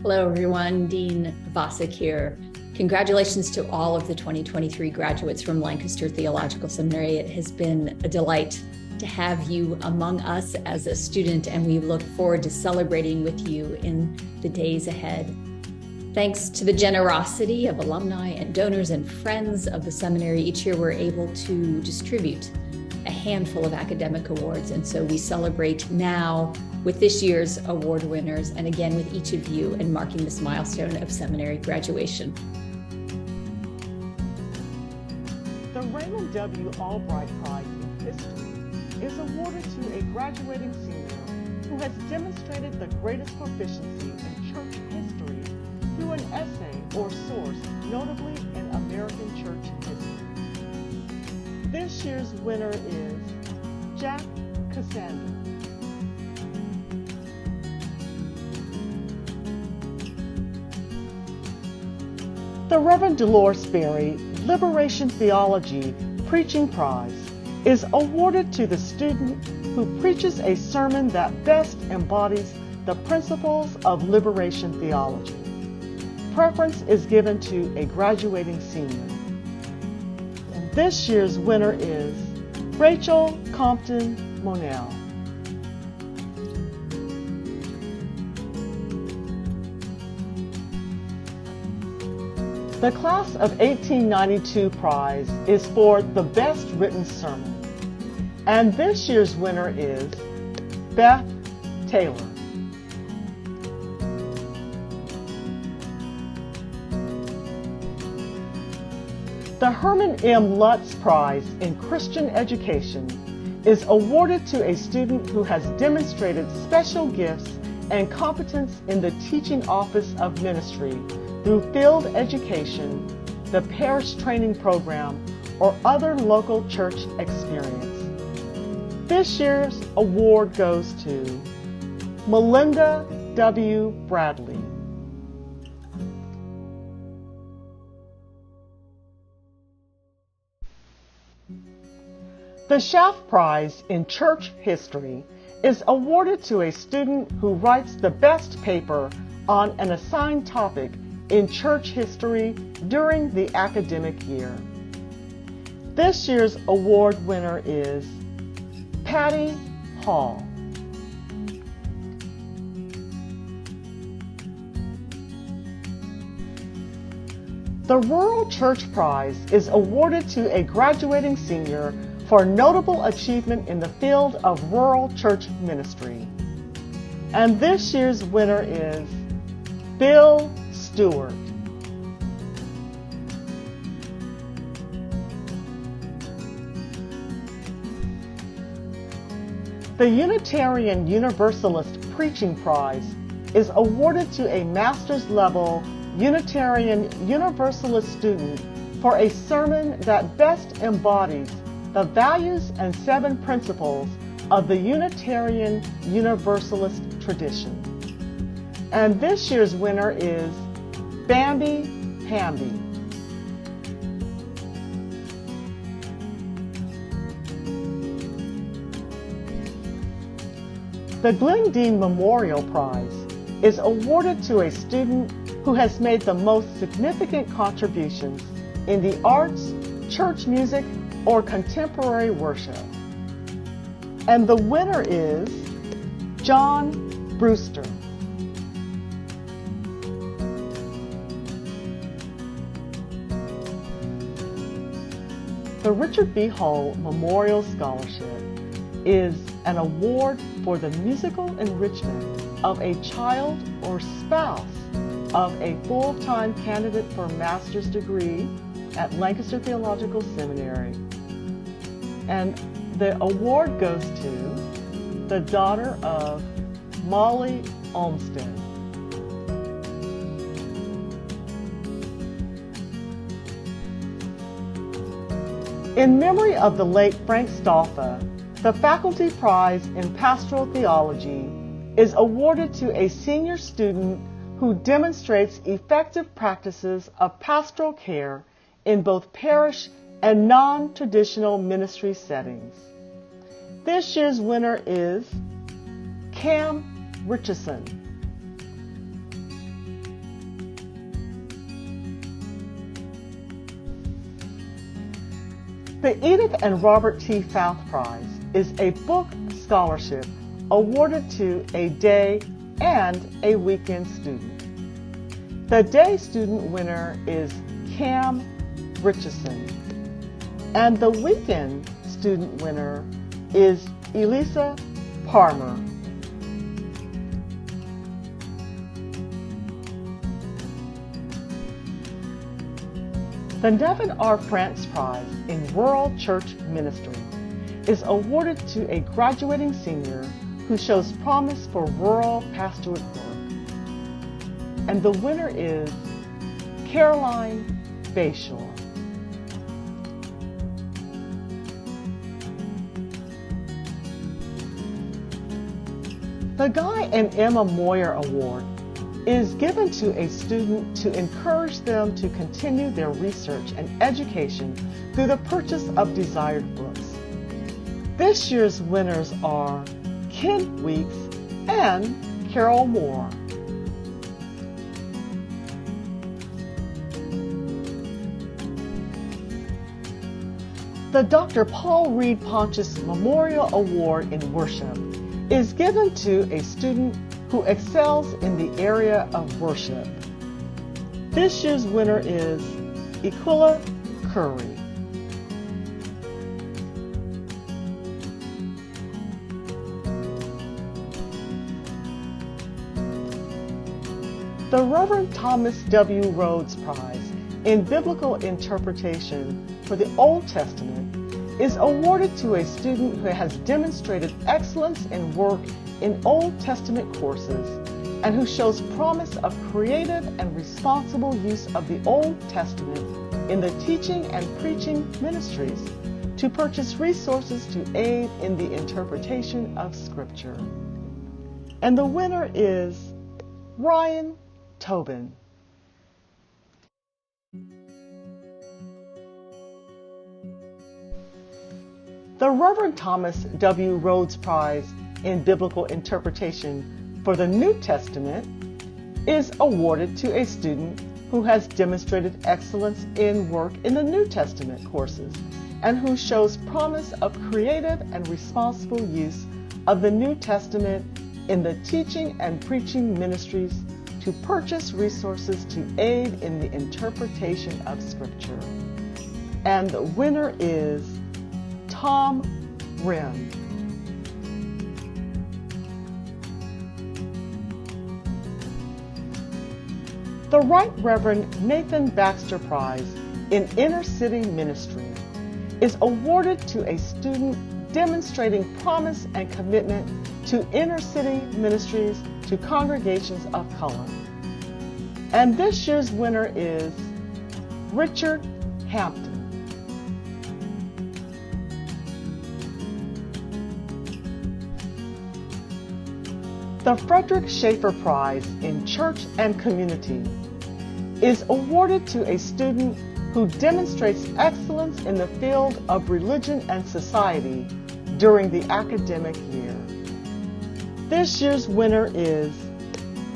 Hello, everyone. Dean Vosik here. Congratulations to all of the 2023 graduates from Lancaster Theological Seminary. It has been a delight to have you among us as a student, and we look forward to celebrating with you in the days ahead. Thanks to the generosity of alumni and donors and friends of the seminary, each year we're able to distribute a handful of academic awards. And so we celebrate now with this year's award winners, and again with each of you, and marking this milestone of seminary graduation. The Raymond W. Albright Prize in History is awarded to a graduating senior who has demonstrated the greatest proficiency in church history through an essay or source, notably in American church history. This year's winner is Jack Cassander. The Reverend Dolores Berry Liberation Theology Preaching Prize is awarded to the student who preaches a sermon that best embodies the principles of liberation theology. Preference is given to a graduating senior. And this year's winner is Rachel Compton Monell. The Class of 1892 prize is for the best written sermon. And this year's winner is Beth Taylor. The Herman M. Lutz Prize in Christian Education is awarded to a student who has demonstrated special gifts and competence in the teaching office of ministry through field education, the parish training program, or other local church experience. This year's award goes to Melinda W. Bradley. The Schaff Prize in Church History is awarded to a student who writes the best paper on an assigned topic in church history during the academic year. This year's award winner is Patty Hall. The Rural Church Prize is awarded to a graduating senior for notable achievement in the field of rural church ministry. And this year's winner is Bill Stewart. The Unitarian Universalist Preaching Prize is awarded to a master's level Unitarian Universalist student for a sermon that best embodies the values and 7 principles of the Unitarian Universalist tradition. And this year's winner is Bambi Hamby. The Glenn Dean Memorial Prize is awarded to a student who has made the most significant contributions in the arts, church music, or contemporary worship. And the winner is John Brewster. The Richard B. Hull Memorial Scholarship is an award for the musical enrichment of a child or spouse of a full-time candidate for a master's degree at Lancaster Theological Seminary. And the award goes to the daughter of Molly Olmsted. In memory of the late Frank Stoffa, the Faculty Prize in Pastoral Theology is awarded to a senior student who demonstrates effective practices of pastoral care in both parish and non-traditional ministry settings. This year's winner is Cam Richardson. The Edith and Robert T. Fouth Prize is a book scholarship awarded to a day and a weekend student. The day student winner is Cam Richardson, and the weekend student winner is Elisa Palmer. The Nevin R. France Prize in Rural Church Ministry is awarded to a graduating senior who shows promise for rural pastorate work. And the winner is Caroline Bayshore. The Guy and Emma Moyer Award is given to a student to encourage them to continue their research and education through the purchase of desired books. This year's winners are Ken Weeks and Carol Moore. The Dr. Paul Reed Pontius Memorial Award in Worship is given to a student who excels in the area of worship. This year's winner is Equila Curry. The Reverend Thomas W. Rhodes Prize in Biblical Interpretation for the Old Testament is awarded to a student who has demonstrated excellence in work in Old Testament courses and who shows promise of creative and responsible use of the Old Testament in the teaching and preaching ministries to purchase resources to aid in the interpretation of Scripture. And the winner is Ryan Tobin. The Reverend Thomas W. Rhodes Prize in Biblical Interpretation for the New Testament is awarded to a student who has demonstrated excellence in work in the New Testament courses and who shows promise of creative and responsible use of the New Testament in the teaching and preaching ministries to purchase resources to aid in the interpretation of Scripture. And the winner is Tom Rim. The Right Reverend Nathan Baxter Prize in Inner City Ministry is awarded to a student demonstrating promise and commitment to inner city ministries to congregations of color. And this year's winner is Richard Hampton. The Frederick Schaefer Prize in Church and Community is awarded to a student who demonstrates excellence in the field of religion and society during the academic year. This year's winner is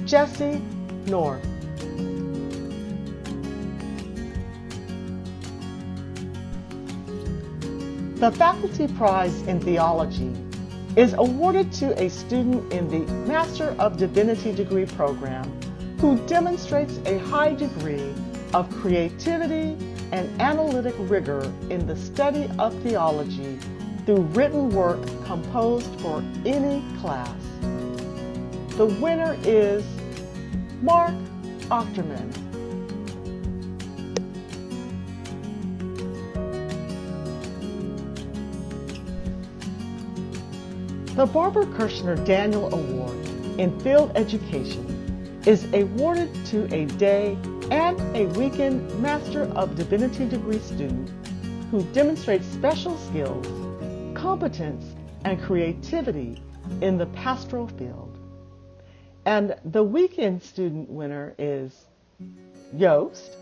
Jesse North. The Faculty Prize in Theology is awarded to a student in the Master of Divinity degree program who demonstrates a high degree of creativity and analytic rigor in the study of theology through written work composed for any class. The winner is Mark Ochterman. The Barbara Kirshner Daniel Award in Field Education is awarded to a day and a weekend Master of Divinity degree student who demonstrates special skills, competence, and creativity in the pastoral field. And the weekend student winner is Yost,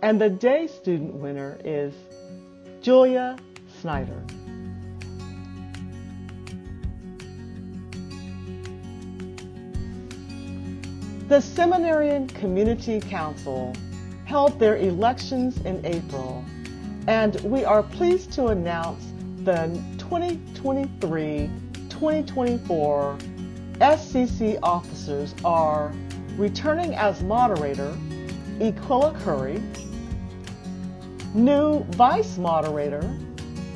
and the day student winner is Julia Snyder. The Seminarian Community Council held their elections in April, and we are pleased to announce the 2023-2024 SCC officers are returning as moderator, Equilla Curry, new vice moderator,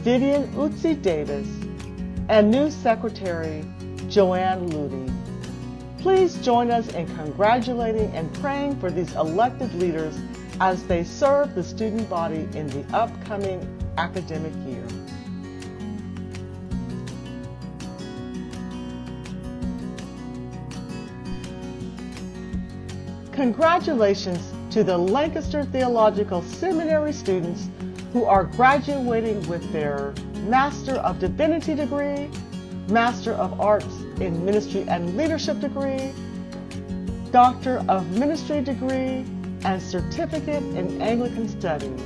Vivian Utsi Davis, and new secretary, Joanne Ludy. Please join us in congratulating and praying for these elected leaders as they serve the student body in the upcoming academic year. Congratulations to the Lancaster Theological Seminary students who are graduating with their Master of Divinity degree, Master of Arts in Ministry and Leadership degree, Doctor of Ministry degree, and Certificate in Anglican Studies.